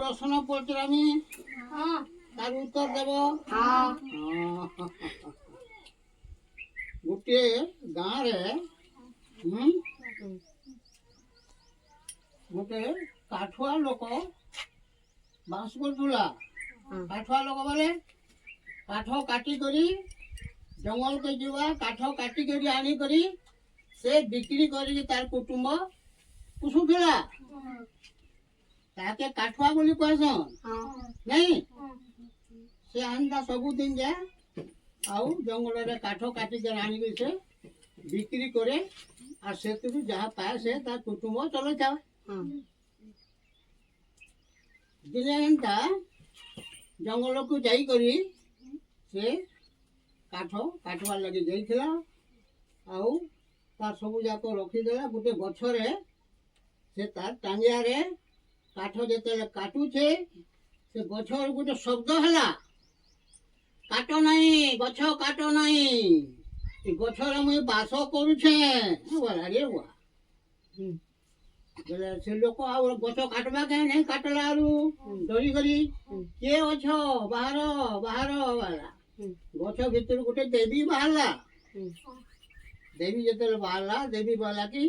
ପ୍ରଶ୍ନ ପଚରାମି ତାର ଉତ୍ତର ଦେବ। ଗୋଟିଏ ଗାଁରେ ଗୋଟେ କାଠୁଆ ଲୋକ ବାସ କରୁଥିଲା। କାଠୁଆ ଲୋକ ବୋଲେ କାଠ କାଟିକରି ଜଙ୍ଗଲକୁ ଯିବା, କାଠ କାଟିକରି ଆଣିକରି ସେ ବିକ୍ରି କରିକି ତାର କୁଟୁମ୍ବ ପୋଷୁଥିଲା। ତାକେ କାଠୁଆ ବୋଲି କହସନ୍ ନାଇଁ। ସେ ଆଣିତା ସବୁଦିନ ଯାଏ ଆଉ ଜଙ୍ଗଲରେ କାଠ କାଟିକରି ଆଣିକି ସେ ବିକ୍ରି କରେ ଆଉ ସେଥିରୁ ଯାହା ପାଏ ସେ ତା କୁଟୁମ୍ବ ଚଲେଇଥାଏ। ଦିନେ ଏନ୍ତା ଜଙ୍ଗଲକୁ ଯାଇକରି ସେ କାଠ କାଟବାର ଲାଗି ଯାଇଥିଲା ଆଉ ତାର ସବୁ ଯାକ ରଖିଦେଲା ଗୋଟେ ଗଛରେ। ସେ ତାର ଟାଙ୍ଗିଆରେ କାଠ ଯେତେବେଳେ କାଟୁଛେ ସେ ଗଛର ଗୋଟେ ଶବ୍ଦ ହେଲା, କାଟ ନାହିଁ ଗଛ କାଟ ନାହିଁ, ଏ ଗଛରେ ମୁଇଁ ବାସ କରୁଛେ। ବୋଲେ ସେ ଲୋକ ଆଉ ଗଛ କାଟବା କାହିଁ ନାହିଁ କାଟଲା ଆରୁ ଡରିକରି କିଏ ଅଛ ବାହାର ବାହାର ବାହାରିଲା। ଗଛ ଭିତରୁ ଗୋଟେ ଦେବୀ ବାହାରିଲା। ଦେବୀ ଯେତେବେଳେ ବାହାରିଲା, ଦେବୀ କହିଲା କି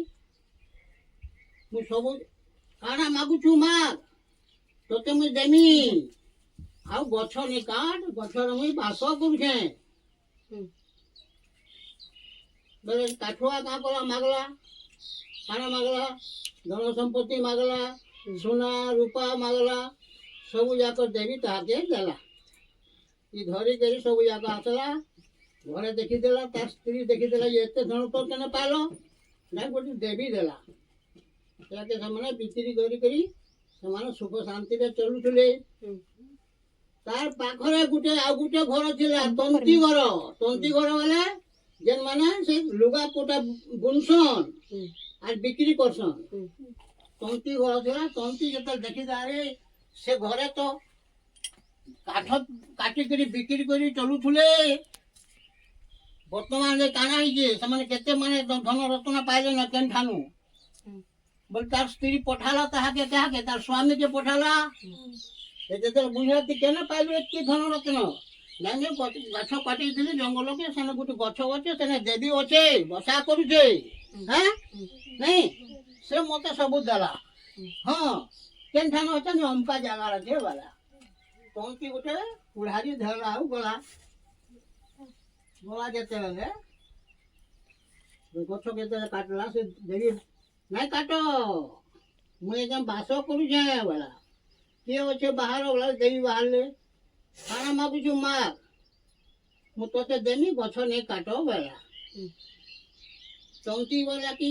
ମୁଁ ସବୁ କାଣା ମାଗୁଛୁ ମାଗ, ତୋତେ ମୁଇଁ ଦେମି, ଆଉ ଗଛ ନି କାଟ, ଗଛରେ ମୁଇଁ ବାସ କରୁଛେ। ବୋଲେ କାଠୁଆ କାଁ କଲା ମାଗଲା, କାଣା ମାଗଲା, ଧନ ସମ୍ପତ୍ତି ମାଗଲା, ସୁନା ରୂପା ମାଗଲା, ସବୁ ଯାକ ଦେବୀ ତାହାକେ ଦେଲା। ଇ ଧରିକରି ସବୁ ଯାକ ଆସିଲା, ଘରେ ଦେଖିଦେଲା, ତାର ସ୍ତ୍ରୀ ଦେଖିଦେଲା ଏତେ ଧନ ତ କେନେ ପାଇଲ, ନାଇଁ ଗୋଟେ ଦେବୀ ଦେଲା। ତାକେ ସେମାନେ ବିକ୍ରି କରିକରି ସେମାନେ ସୁଖ ଶାନ୍ତିରେ ଚଲୁଥିଲେ। ତାର ପାଖରେ ଗୋଟେ ଆଉ ଗୋଟେ ଘର ଥିଲା, ତନ୍ତୀ ଘର। ତନ୍ତୀ ଘର ବୋଲେ ଯେନ୍ ମାନେ ସେ ଲୁଗା ପଟା ବୁନସନ୍ আর বিক্রি করছন। তন্তি ঘর ଥିଲା। তন্তি যেତେବେଳେ ଦେଖିದಾರೆ ସେ ଘରେ ତ କାଠ କାଟିକରି ବିକ୍ରି କରି ଚଲୁଥିଲେ। ବର୍ତ୍ତମାନ କାଣା ହେଇଛି, ସେମାନେ କେତେ ମାନେ ଧନ ରତ୍ନ ପାଇଲେ ନା କେନ୍ ଠାନୁ। ବୋଲେ ତାର ସ୍ତ୍ରୀ ପଠାଲା ତାହାକେ କାହାକେ, ତାର ସ୍ୱାମୀକେ ପଠାଲା। ଯେତେବେଳେ ବୁଝାତି କେନ ପାଇଲୁ ଏତିକି ଧନ ରତ୍ନ, ନାଇଁ ଗଛ କାଟିଥିଲି ଜଙ୍ଗଲକେ, ସେନେ ଗୋଟେ ଗଛ ଅଛେ, ସେନେ ଦେବୀ ଅଛେ ବସା କରୁଛେ। হ্যাঁ নেই সে মতে সবু দেলা। হ্যাঁ কেন ঠান হচ্ছে অম্পা জায়গা আছে বলা। তন্তি গোটে কুড়ারি ধরলা ଆଉ গলা গলা যেতেবেলে গছ কেତେବେଳେ কাটলা ସେ দেবী ନାଇଁ କାଟ, ମୁଁ ଏକା ବାସ କରୁଛେ ବଲା। କିଏ ଅଛେ ବାହାର ବଲା, ଦେବୀ ବାହାରିଲେ। କାଣା ମାଗୁଛୁ ମାଗ, ମୁଁ ତୋତେ ଦେମି, ଗଛ ନେଇ କାଟ ବଲା। ତନ୍ତୀ ବୋଲା କି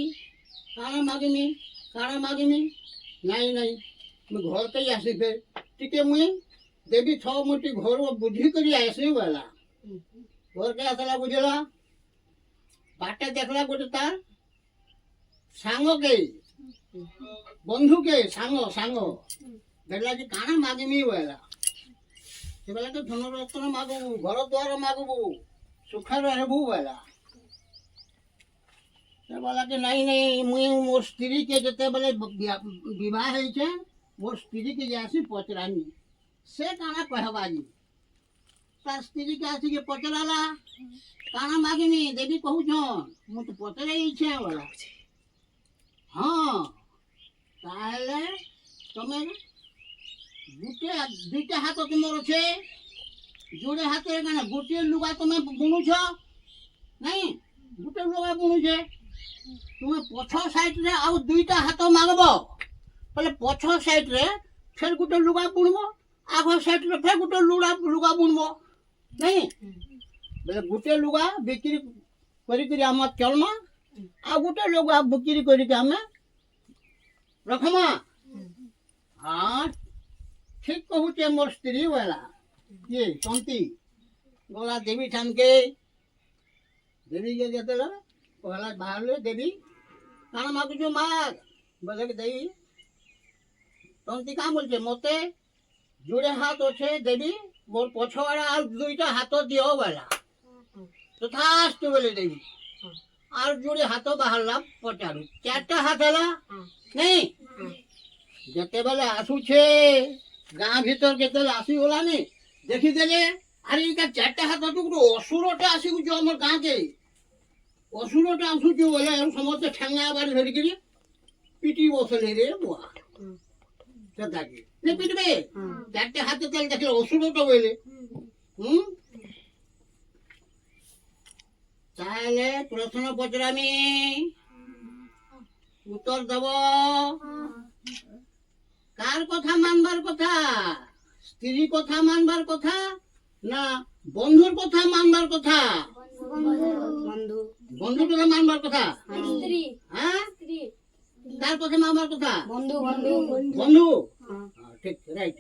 କାଣା ମାଗିମି, ନାଇଁ ନାଇଁ ମୁଁ ଘରକେ ଆସିବେ ଟିକେ ମୁଇଁ ଦେବି, ଛଅ ମୁଠି ଘର ବୁଝିକରି ଆସିବି ବୋଲା। ଘରକେ ଆସିଲା ବୁଝିଲା, ବାଟେ ଦେଖିଲା ଗୋଟେ ତାର ସାଙ୍ଗକେ ବନ୍ଧୁକେ ସାଙ୍ଗ ଦେଖିଲା କି କାଣା ମାଗିମି ବୋଲା। ସେ ବୋଲା ତ ଧନ ରତ୍ନ ମାଗବୁ, ଘର ଦ୍ୱାର ମାଗବୁ, ସୁଖରେ ରହିବୁ ବୋଲା। ସେ ବୋଲା କି ନାଇଁ ନାଇଁ ମୁଇଁ ମୋର ସ୍ତ୍ରୀ କେ ଯେତେବେଳେ ବିବାହ ହେଇଛେ, ମୋର ସ୍ତ୍ରୀ କେ ଆସି ପଚରାମି ସେ କାଣା କହିବା। ଯେ ତାର ସ୍ତ୍ରୀ କେ ଆସିକି ପଚରାଲା, କାଣା ମାଗିମି, ଦେବୀ କହୁଛନ୍, ମୁଁ ତ ପଚରାଇଛେ ବୋଲା। ହଁ ତାହେଲେ ତମେ ଗୁଟେ ଦୁଇଟା ହାତ ତୁମର ଅଛେ, ଯୋଡ଼େ ହାତରେ କାଣା ଗୋଟିଏ ଲୁଗା ତମେ ବୁଣୁଛ, ନାଇଁ ଗୋଟେ ଲୁଗା ବୁଣୁଛେ। তুমি পছ সাইডরে আউ দুইটা হাত মাগব, বলে পছ সাইডরে ফের গোটে লুগা বুনব, আগ সাইডরে ফের গোটে লুগা বুনব। নাই বলে গোটে লুগা বিক্রি করি আমার চলমা, আর গোটে লুগা বিক্রি করি আমি রখমা। হ্যাঁ ঠিক কহুছে মোর স্ত্রী বলা। কি তন্তি গলা দেবী ঠানকে, দেবীকে যেতেলা পহলা বাহারলে দেবী কানা মাগুছো মাগ, বলে দেবী তন্তি কাম বলছে মতে জোড়ে হাত আছে দেবী, মোর পছওয়াড়া আর দুইটা হাত দিও বলা। তথাস্তু বলে দেবী আর জোড়ে হাত বাহারলা পচারু, চারটা হাত হলা। নেই যেতেবেলে আসুছে ଗାଁ ଭିତର ଯେତେବେଳେ ଆସିଗଲାନି ଦେଖିଦେଲେ ଆରେ ଏଇଟା ଚାରିଟା ହାତ ଗୋଟେ ଅସୁରଟେ ଆସିଗୁଛି ଆମର ଗାଁକେ ଅସୁରଟେ ଆସୁଛି ବୋଲେ ସମସ୍ତେ ଠେଙ୍ଗା ବାଡ଼ି ଧରିକିରି ପିଟି ବସଲେ ରେ ବୁଆ ସେଟାକି ନେ ପିଟବେ ଚାରିଟା ହାତ ତେଲ ଦେଖିଲେ ଅସୁରଟେ ବୋଇଲେ ତାହେଲେ ପ୍ରଶ୍ନ ପଚରାମି ଉତ୍ତର ଦବ কার কথা মানবার কথা স্ত্রী কথা মানবার কথা না বন্ধুর কথা মানবার কথা বন্ধু বন্ধুর কথা মানবার কথা স্ত্রী হ্যাঁ স্ত্রী কার কথা মানবার কথা বন্ধু বন্ধু বন্ধু ঠিক রাইট